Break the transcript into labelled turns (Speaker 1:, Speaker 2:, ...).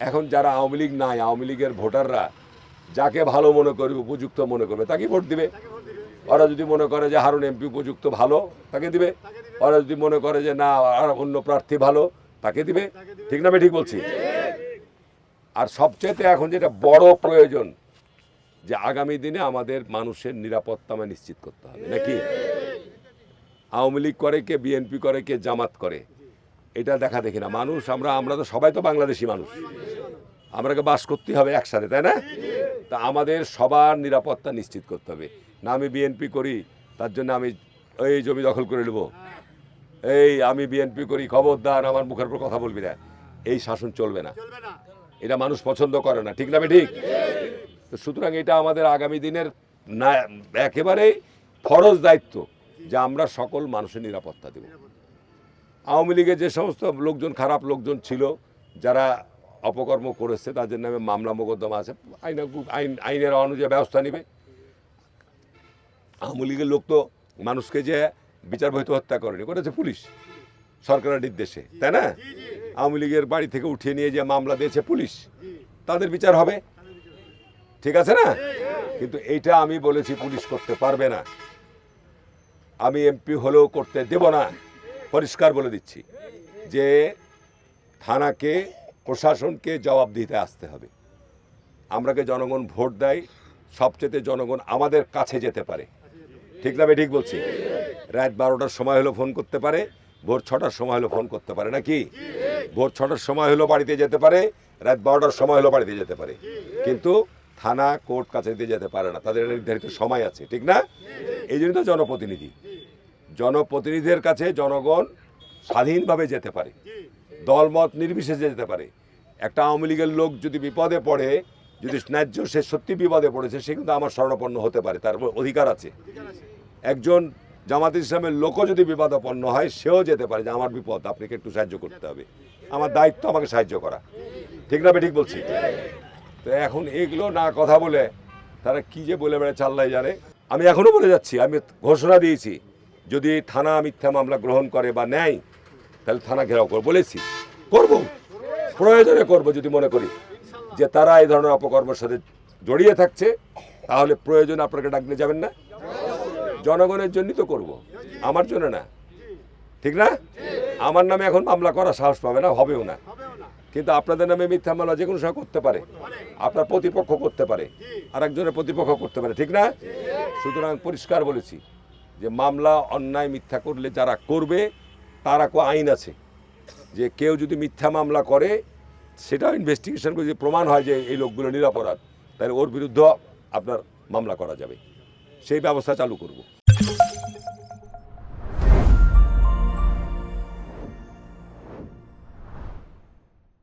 Speaker 1: এখন যারা আওয়ামী লীগ নাই, আওয়ামী লীগের ভোটাররা যাকে ভালো মনে করবে, উপযুক্ত মনে করবে, তাকে ভোট দিবে। ওরা যদি মনে করে যে হারুন এমপি উপযুক্ত ভালো, তাকে দিবে। ওরা যদি মনে করে যে না আর অন্য প্রার্থী ভালো, তাকে দিবে। ঠিক না? আমি ঠিক বলছি? আর সবচেয়ে এখন যেটা বড় প্রয়োজন, যে আগামী দিনে আমাদের মানুষের নিরাপত্তা নিশ্চিত করতে হবে, নাকি? আওয়ামী লীগ করে কে, বিএনপি করে কে, জামাত করে, এটা দেখা দেখি না মানুষ। আমরা তো সবাই তো বাংলাদেশি মানুষ, আমরাকে বাস করতে হবে একসাথে, তাই না? তা আমাদের সবার নিরাপত্তা নিশ্চিত করতে হবে। না আমি বিএনপি করি তার জন্য আমি এই জমি দখল করে নেব, এই আমি বিএনপি করি খবরদার আমার মুখের উপর কথা বলবি না, এই শাসন চলবে না। এটা মানুষ পছন্দ করে না, ঠিক না? ঠিক। তো সুতরাং এটা আমাদের আগামী দিনের না একেবারেই ফরজ দায়িত্ব যে আমরা সকল মানুষের নিরাপত্তা দেব। আওয়ামী লীগের যে সমস্ত লোকজন, খারাপ লোকজন ছিল, যারা অপকর্ম করেছে, তাদের নামে মামলা মোকদ্দমা আছে, আইনের অনুযায়ী ব্যবস্থা নেবে। আওয়ামী লীগের লোক তো মানুষকে যে বিচার বহিত হত্যা করেনি, করেছে পুলিশ সরকারের নির্দেশে, তাই না? আওয়ামী লীগের বাড়ি থেকে উঠিয়ে নিয়ে যে মামলা দিয়েছে পুলিশ, তাদের বিচার হবে, ঠিক আছে না? কিন্তু এইটা আমি বলেছি পুলিশ করতে পারবে না, আমি এমপি হলেও করতে দেব না। পরিষ্কার বলে দিচ্ছি যে থানাকে, প্রশাসনকে জবাবদিহিতে আসতে হবে। আমরাকে জনগণ ভোট দেয়, সবচেয়ে জনগণ আমাদের কাছে যেতে পারে, ঠিক না? আমি ঠিক বলছি? রাত 12টার সময় হলো ফোন করতে পারে, ভোর 6টার সময় হলো ফোন করতে পারে, নাকি? ভোর 6টার সময় হলো বাড়িতে যেতে পারে, রাত 12টার সময় হলো বাড়িতে যেতে পারে, কিন্তু থানা, কোর্ট, কাছারিতে যেতে পারে না, তাদের নির্ধারিত সময় আছে, ঠিক না? এই জন্য তো জনপ্রতিনিধি, জনপ্রতিনিধিদের কাছে জনগণ স্বাধীনভাবে যেতে পারে, দলমত নির্বিশেষে যেতে পারে। একটা আওয়ামী লীগের লোক যদি বিপদে পড়ে, যদি ন্যায্য সে সত্যি বিপদে পড়েছে, সে কিন্তু আমার শরণাপন্ন হতে পারে, তার অধিকার আছে। একজন জামাত ইসলামের লোকও যদি বিপদাপন্ন হয়, সেও যেতে পারে যে আমার বিপদ, আপনাকে একটু সাহায্য করতে হবে, আমার দায়িত্ব আমাকে সাহায্য করা, ঠিক না? আমি ঠিক বলছি? তো এখন এগুলো না কথা বলে তারা কি যে বলে বেড়াচ্ছে আল্লাহ জানে। আমি এখনো বলে যাচ্ছি, আমি ঘোষণা দিয়েছি, যদি থানা মিথ্যা মামলা গ্রহণ করে বা নেয়, তাহলে থানা ঘেরাও করে বলেছি, করব, প্রয়োজনে করব। যদি মনে করি যে তারা এই ধরনের অপকর্মের সাথে জড়িয়ে থাকছে, তাহলে প্রয়োজনে আপনাকে ডাকলে যাবেন না? জনগণের জন্যই তো করব, আমার জন্য না, ঠিক না? আমার নামে এখন মামলা করা সাহস পাবে না, হবেও না। কিন্তু আপনাদের নামে মিথ্যা মামলা যে কোনো সময় করতে পারে, আপনার প্রতিপক্ষ করতে পারে, আর একজনের প্রতিপক্ষ করতে পারে, ঠিক না? সুতরাং পরিষ্কার বলেছি যে মামলা অন্যায় মিথ্যা করলে যারা করবে, তারা আইন আছে, যে কেউ যদি মিথ্যা মামলা করে, সেটা ইনভেস্টিগেশন করে যদি প্রমাণ হয় যে এই লোকগুলো নিরপরাধ, তাহলে ওর বিরুদ্ধে আপনার মামলা করা যাবে, সেই ব্যবস্থা চালু করব।